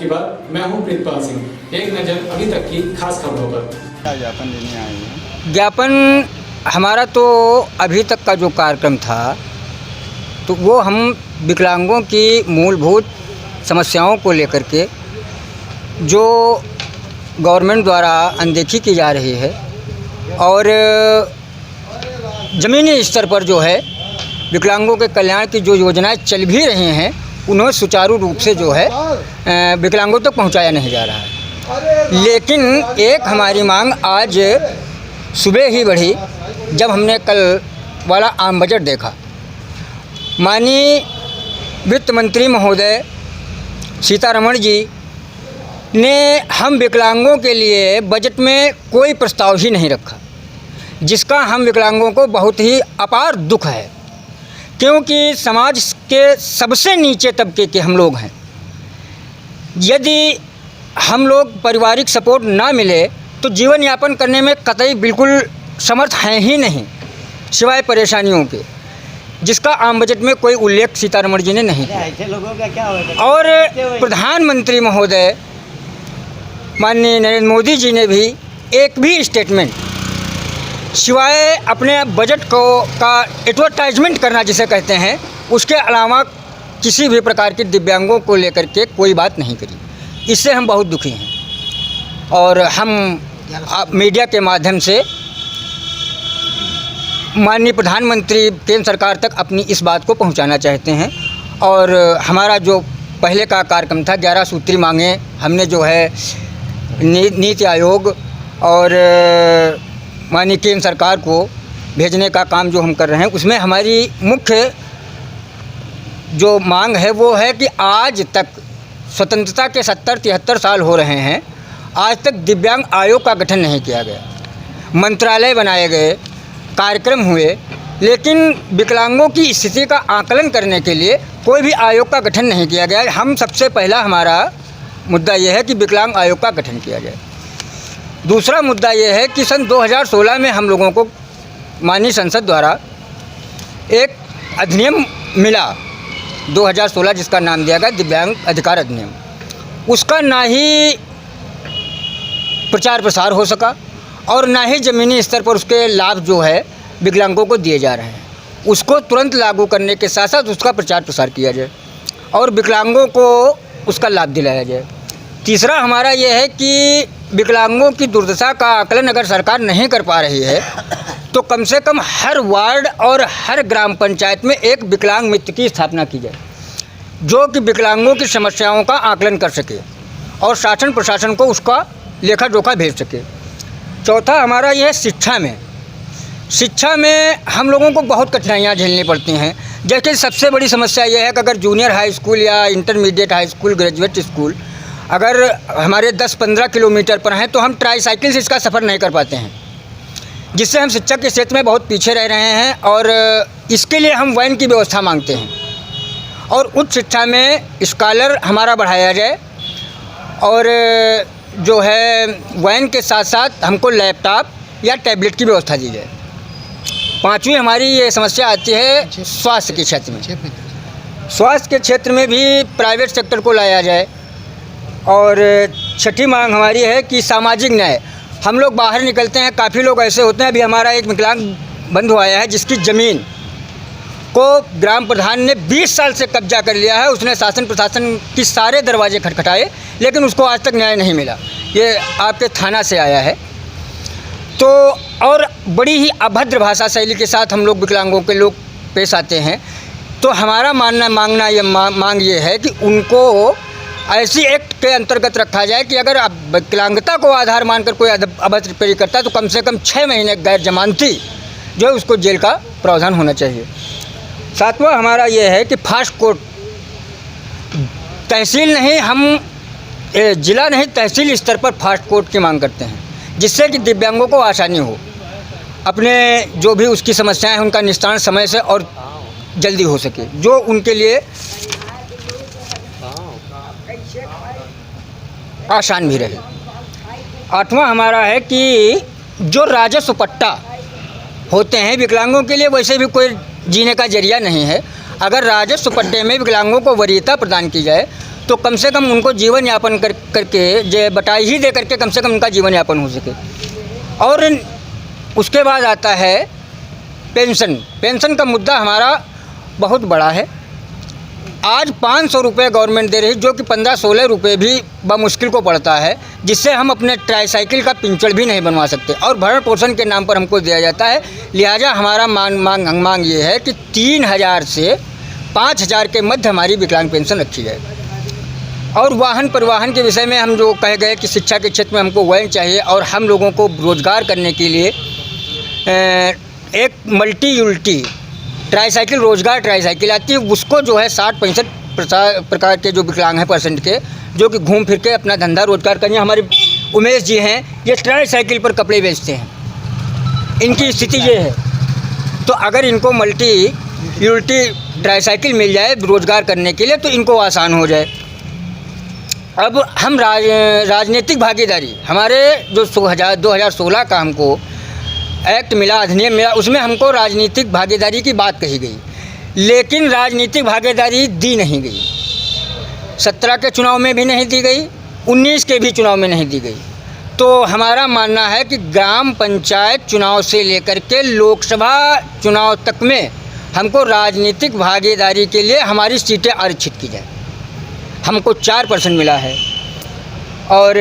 की बात। मैं हूं प्रीतपाल सिंह। एक नज़र अभी तक की खास खबरों पर। क्या ज्ञापन देने आए हैं? ज्ञापन हमारा तो अभी तक का जो कार्यक्रम था तो वो हम विकलांगों की मूलभूत समस्याओं को लेकर के जो गवर्नमेंट द्वारा अनदेखी की जा रही है और ज़मीनी स्तर पर जो है विकलांगों के कल्याण की जो योजनाएं चल भी रही हैं उन्हें सुचारू रूप से जो है विकलांगों तक पहुंचाया नहीं जा रहा है। लेकिन एक हमारी मांग आज सुबह ही बढ़ी जब हमने कल वाला आम बजट देखा। माननीय वित्त मंत्री महोदय सीतारमण जी ने हम विकलांगों के लिए बजट में कोई प्रस्ताव ही नहीं रखा, जिसका हम विकलांगों को बहुत ही अपार दुख है, क्योंकि समाज के सबसे नीचे तबके के हम लोग हैं। यदि हम लोग पारिवारिक सपोर्ट ना मिले तो जीवन यापन करने में कतई बिल्कुल समर्थ हैं ही नहीं, सिवाय परेशानियों के, जिसका आम बजट में कोई उल्लेख सीतारमण जी ने नहीं किया। ऐसे लोगों का क्या होगा? और प्रधानमंत्री महोदय माननीय नरेंद्र मोदी जी ने भी एक भी स्टेटमेंट सिवाय अपने बजट को का एडवर्टाइजमेंट करना जिसे कहते हैं, उसके अलावा किसी भी प्रकार के दिव्यांगों को लेकर के कोई बात नहीं करी। इससे हम बहुत दुखी हैं और हम मीडिया के माध्यम से माननीय प्रधानमंत्री केंद्र सरकार तक अपनी इस बात को पहुंचाना चाहते हैं। और हमारा जो पहले का कार्यक्रम था 11 सूत्री मांगें, हमने जो है नीति आयोग और माननीय केंद्र सरकार को भेजने का काम जो हम कर रहे हैं, उसमें हमारी मुख्य जो मांग है वो है कि आज तक स्वतंत्रता के 70-73 साल हो रहे हैं, आज तक दिव्यांग आयोग का गठन नहीं किया गया। मंत्रालय बनाए गए, कार्यक्रम हुए, लेकिन विकलांगों की स्थिति का आकलन करने के लिए कोई भी आयोग का गठन नहीं किया गया। हम सबसे पहला हमारा मुद्दा ये है कि विकलांग आयोग का गठन किया जाए। दूसरा मुद्दा ये है कि सन 2016 में हम लोगों को माननीय संसद द्वारा एक अधिनियम मिला 2016, जिसका नाम दिया गया दिव्यांग अधिकार अधिनियम। उसका ना ही प्रचार प्रसार हो सका और ना ही ज़मीनी स्तर पर उसके लाभ जो है विकलांगों को दिए जा रहे हैं। उसको तुरंत लागू करने के साथ साथ उसका प्रचार प्रसार किया जाए और विकलांगों को उसका लाभ दिलाया जाए। तीसरा हमारा यह है कि विकलांगों की दुर्दशा का आकलन अगर सरकार नहीं कर पा रही है तो कम से कम हर वार्ड और हर ग्राम पंचायत में एक विकलांग मित्र की स्थापना की जाए, जो कि विकलांगों की समस्याओं का आकलन कर सके और शासन प्रशासन को उसका लेखा जोखा भेज सके। चौथा हमारा यह है शिक्षा में हम लोगों को बहुत कठिनाइयाँ झेलनी पड़ती हैं। जैसे सबसे बड़ी समस्या यह है कि अगर जूनियर हाई स्कूल या intermediate high school, graduate school अगर हमारे 10-15 किलोमीटर पर हैं तो हम ट्राईसाइकिल से इसका सफ़र नहीं कर पाते हैं, जिससे हम शिक्षा के क्षेत्र में बहुत पीछे रह रहे हैं। और इसके लिए हम वैन की व्यवस्था मांगते हैं और उच्च शिक्षा में स्कॉलर हमारा बढ़ाया जाए और जो है वैन के साथ साथ हमको लैपटॉप या टैबलेट की व्यवस्था दी जाए। पांचवी हमारी ये समस्या आती है स्वास्थ्य के क्षेत्र में। स्वास्थ्य के क्षेत्र में भी प्राइवेट सेक्टर को लाया जाए। और छठी मांग हमारी है कि सामाजिक न्याय। हम लोग बाहर निकलते हैं, काफ़ी लोग ऐसे होते हैं, अभी हमारा एक विकलांग बंधु आया है जिसकी ज़मीन को ग्राम प्रधान ने 20 साल से कब्जा कर लिया है। उसने शासन प्रशासन की सारे दरवाजे खटखटाए, लेकिन उसको आज तक न्याय नहीं मिला। ये आपके थाना से आया है। तो और बड़ी ही अभद्र भाषा शैली के साथ हम लोग विकलांगों के लोग पेश आते हैं। तो हमारा मांग ये है कि उनको ऐसी एक्ट के अंतर्गत रखा जाए कि अगर विकलांगता को आधार मानकर कोई अभद्र टिप्पणी करता है तो कम से कम 6 महीने गैर जमानती जो है उसको जेल का प्रावधान होना चाहिए। सातवां हमारा ये है कि फास्ट कोर्ट, तहसील नहीं, हम ज़िला नहीं, तहसील स्तर पर फास्ट कोर्ट की मांग करते हैं, जिससे कि दिव्यांगों को आसानी हो, अपने जो भी उसकी समस्याएं हैं उनका निस्तारण समय से और जल्दी हो सके, जो उनके लिए आसान भी रहे। आठवां हमारा है कि जो राजस्व पट्टा होते हैं विकलांगों के लिए, वैसे भी कोई जीने का जरिया नहीं है। अगर राजस्व पट्टे में विकलांगों को वरीयता प्रदान की जाए तो कम से कम उनको जीवन यापन करके जो बटाई ही दे करके कम से कम उनका जीवन यापन हो सके। और उसके बाद आता है पेंशन। पेंशन का मुद्दा हमारा बहुत बड़ा है। आज 500 रुपये गवर्नमेंट दे रही, जो कि 15-16 रुपये भी बमुश्किल को पड़ता है, जिससे हम अपने ट्राईसाइकिल का पिंचड़ भी नहीं बनवा सकते और भरण पोषण के नाम पर हमको दिया जाता है। लिहाजा हमारा मांग ये है कि 3000 से 5000 के मध्य हमारी विकलांग पेंशन रखी जाए। और वाहन परिवहन के विषय में हम जो कह गए कि शिक्षा के क्षेत्र में हमको वैन चाहिए और हम लोगों को रोज़गार करने के लिए एक मल्टी यूल्टी ट्राईसाइकिल, रोज़गार ट्राईसाइकिल आती है, उसको जो है 60-65 प्रकार के जो विकलांग हैं परसेंट के, जो कि घूम फिर के अपना धंधा रोज़गार करें। हमारे उमेश जी हैं, ये ट्राईसाइकिल पर कपड़े बेचते हैं, इनकी स्थिति ये है। तो अगर इनको मल्टी यूल्टी ट्राईसाइकिल मिल जाए रोज़गार करने के लिए तो इनको आसान हो जाए। अब हम राजनीतिक भागीदारी, हमारे जो 2016 का हमको एक्ट मिला, अधिनियम मिला, उसमें हमको राजनीतिक भागीदारी की बात कही गई, लेकिन राजनीतिक भागीदारी दी नहीं गई। 17 के चुनाव में भी नहीं दी गई, 19 के भी चुनाव में नहीं दी गई। तो हमारा मानना है कि ग्राम पंचायत चुनाव से लेकर के लोकसभा चुनाव तक में हमको राजनीतिक भागीदारी के लिए हमारी सीटें आरक्षित की जाए। हमको 4% मिला है। और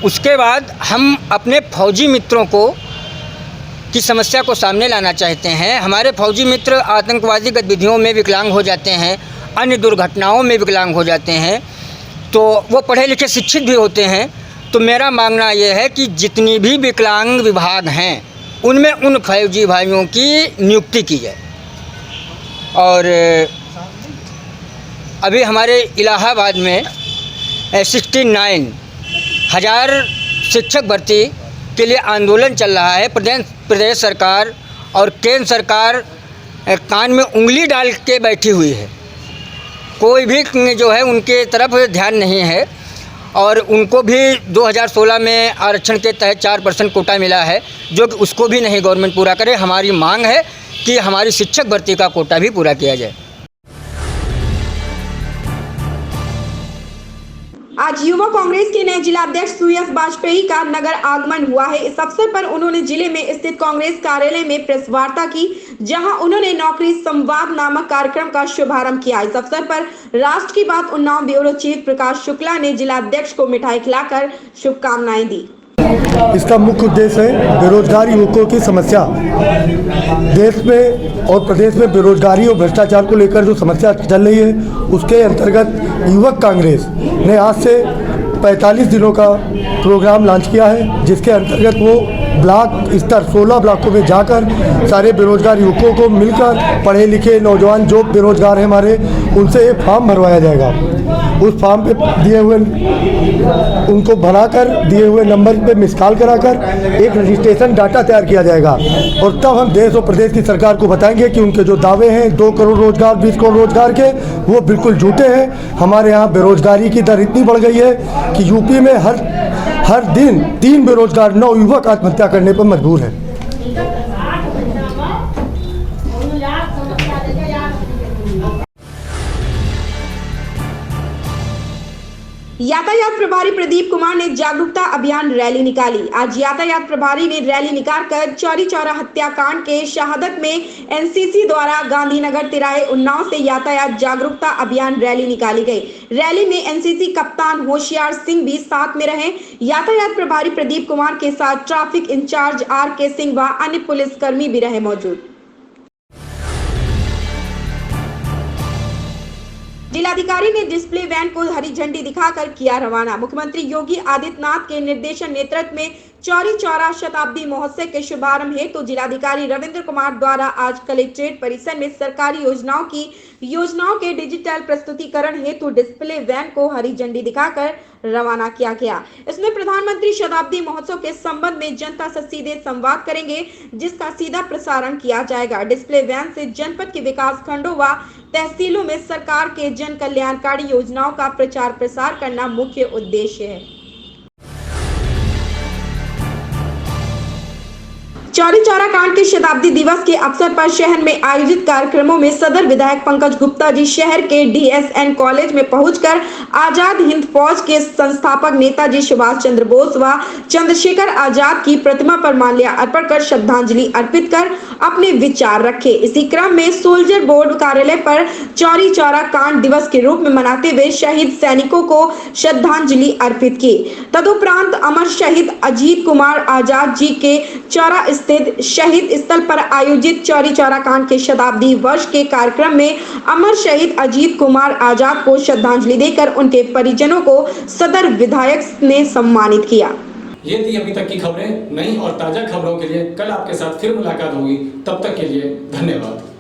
उसके बाद हम अपने फौजी मित्रों को की समस्या को सामने लाना चाहते हैं। हमारे फौजी मित्र आतंकवादी गतिविधियों में विकलांग हो जाते हैं, अन्य दुर्घटनाओं में विकलांग हो जाते हैं, तो वो पढ़े लिखे शिक्षित भी होते हैं। तो मेरा मांगना ये है कि जितनी भी विकलांग विभाग हैं उनमें उन फौजी भाइयों की नियुक्ति की जाए। और अभी हमारे इलाहाबाद में 69,000 शिक्षक भर्ती के लिए आंदोलन चल रहा है। प्रदेश सरकार और केंद्र सरकार कान में उंगली डाल के बैठी हुई है, कोई भी जो है उनके तरफ ध्यान नहीं है। और उनको भी 2016 में आरक्षण के तहत 4% कोटा मिला है, जो कि उसको भी नहीं गवर्नमेंट पूरा करे। हमारी मांग है कि हमारी शिक्षक भर्ती का कोटा भी पूरा किया जाए। आज युवा कांग्रेस के नए जिला अध्यक्ष सुयश वाजपेयी का नगर आगमन हुआ है। इस अवसर पर उन्होंने जिले में स्थित कांग्रेस कार्यालय में प्रेस वार्ता की, जहां उन्होंने नौकरी संवाद नामक कार्यक्रम का शुभारंभ किया। इस अवसर पर राष्ट्र की बात उन्नाव ब्यूरो चीफ प्रकाश शुक्ला ने जिला अध्यक्ष को मिठाई खिलाकर शुभकामनाएं दी। इसका मुख्य उद्देश्य है बेरोजगार युवकों की समस्या। देश में और प्रदेश में बेरोजगारी और भ्रष्टाचार को लेकर जो समस्या चल रही है, उसके अंतर्गत युवक कांग्रेस ने आज से 45 दिनों का प्रोग्राम लॉन्च किया है, जिसके अंतर्गत वो ब्लॉक स्तर 16 ब्लॉकों में जाकर सारे बेरोजगार युवकों को मिलकर, पढ़े लिखे नौजवान जो बेरोजगार हैं हमारे, उनसे एक फॉर्म भरवाया जाएगा। उस फॉर्म पे दिए हुए उनको भराकर दिए हुए नंबर पे मिस कॉल कराकर एक रजिस्ट्रेशन डाटा तैयार किया जाएगा। और तब हम देश और प्रदेश की सरकार को बताएंगे कि उनके जो दावे हैं 2 करोड़ रोजगार, 20 करोड़ रोजगार के, वो बिल्कुल झूठे हैं। हमारे यहाँ बेरोजगारी की दर इतनी बढ़ गई है कि यूपी में हर दिन 3 बेरोजगार 9 युवक आत्महत्या करने पर मजबूर हैं। यातायात प्रभारी प्रदीप कुमार ने जागरूकता अभियान रैली निकाली। आज यातायात प्रभारी ने रैली निकालकर चौरी चौरा हत्याकांड के शहादत में एनसीसी द्वारा गांधीनगर तिराहे उन्नाव से यातायात जागरूकता अभियान रैली निकाली गई। रैली में एनसीसी कप्तान होशियार सिंह भी साथ में रहे। यातायात प्रभारी प्रदीप कुमार के साथ ट्रैफिक इंचार्ज RK सिंह व अन्य पुलिसकर्मी भी रहे मौजूद। जिलाधिकारी ने डिस्प्ले वैन को हरी झंडी दिखाकर किया रवाना। मुख्यमंत्री योगी आदित्यनाथ के निर्देशन नेतृत्व में चौरी चौरा शताब्दी महोत्सव के शुभारंभ हेतु जिलाधिकारी रविंद्र कुमार द्वारा आज कलेक्ट्रेट परिसर में सरकारी योजनाओं के डिजिटल प्रस्तुतिकरण हेतु डिस्प्ले वैन को हरी झंडी दिखाकर रवाना किया गया। इसमें प्रधानमंत्री शताब्दी महोत्सव के संबंध में जनता से सीधे संवाद करेंगे, जिसका सीधा प्रसारण किया जाएगा। डिस्प्ले वैन से जनपद के विकास खंडों व तहसीलों में सरकार के जन कल्याणकारी योजनाओं का प्रचार प्रसार करना मुख्य उद्देश्य है। चौरी चौरा कांड के शताब्दी दिवस के अवसर पर शहर में आयोजित कार्यक्रमों में सदर विधायक पंकज गुप्ता जी शहर के DSN कॉलेज में पहुंचकर आजाद हिंद फौज के संस्थापक नेताजी सुभाष चंद्र बोस व चंद्रशेखर आजाद की प्रतिमा पर माल्या अर्पण कर श्रद्धांजलि अर्पित कर अपने विचार रखे। इसी क्रम में सोल्जर बोर्ड कार्यालय पर चौरी चौरा कांड दिवस के रूप में मनाते हुए शहीद सैनिकों को श्रद्धांजलि अर्पित की। तदुपरांत अमर शहीद अजीत कुमार आजाद जी के चौरा स्थित शहीद स्थल पर आयोजित चौरी चौरा कांड के शताब्दी वर्ष के कार्यक्रम में अमर शहीद अजीत कुमार आजाद को श्रद्धांजलि देकर उनके परिजनों को सदर विधायक ने सम्मानित किया। ये थी अभी तक की खबरें। नई और ताजा खबरों के लिए कल आपके साथ फिर मुलाकात होगी। तब तक के लिए धन्यवाद।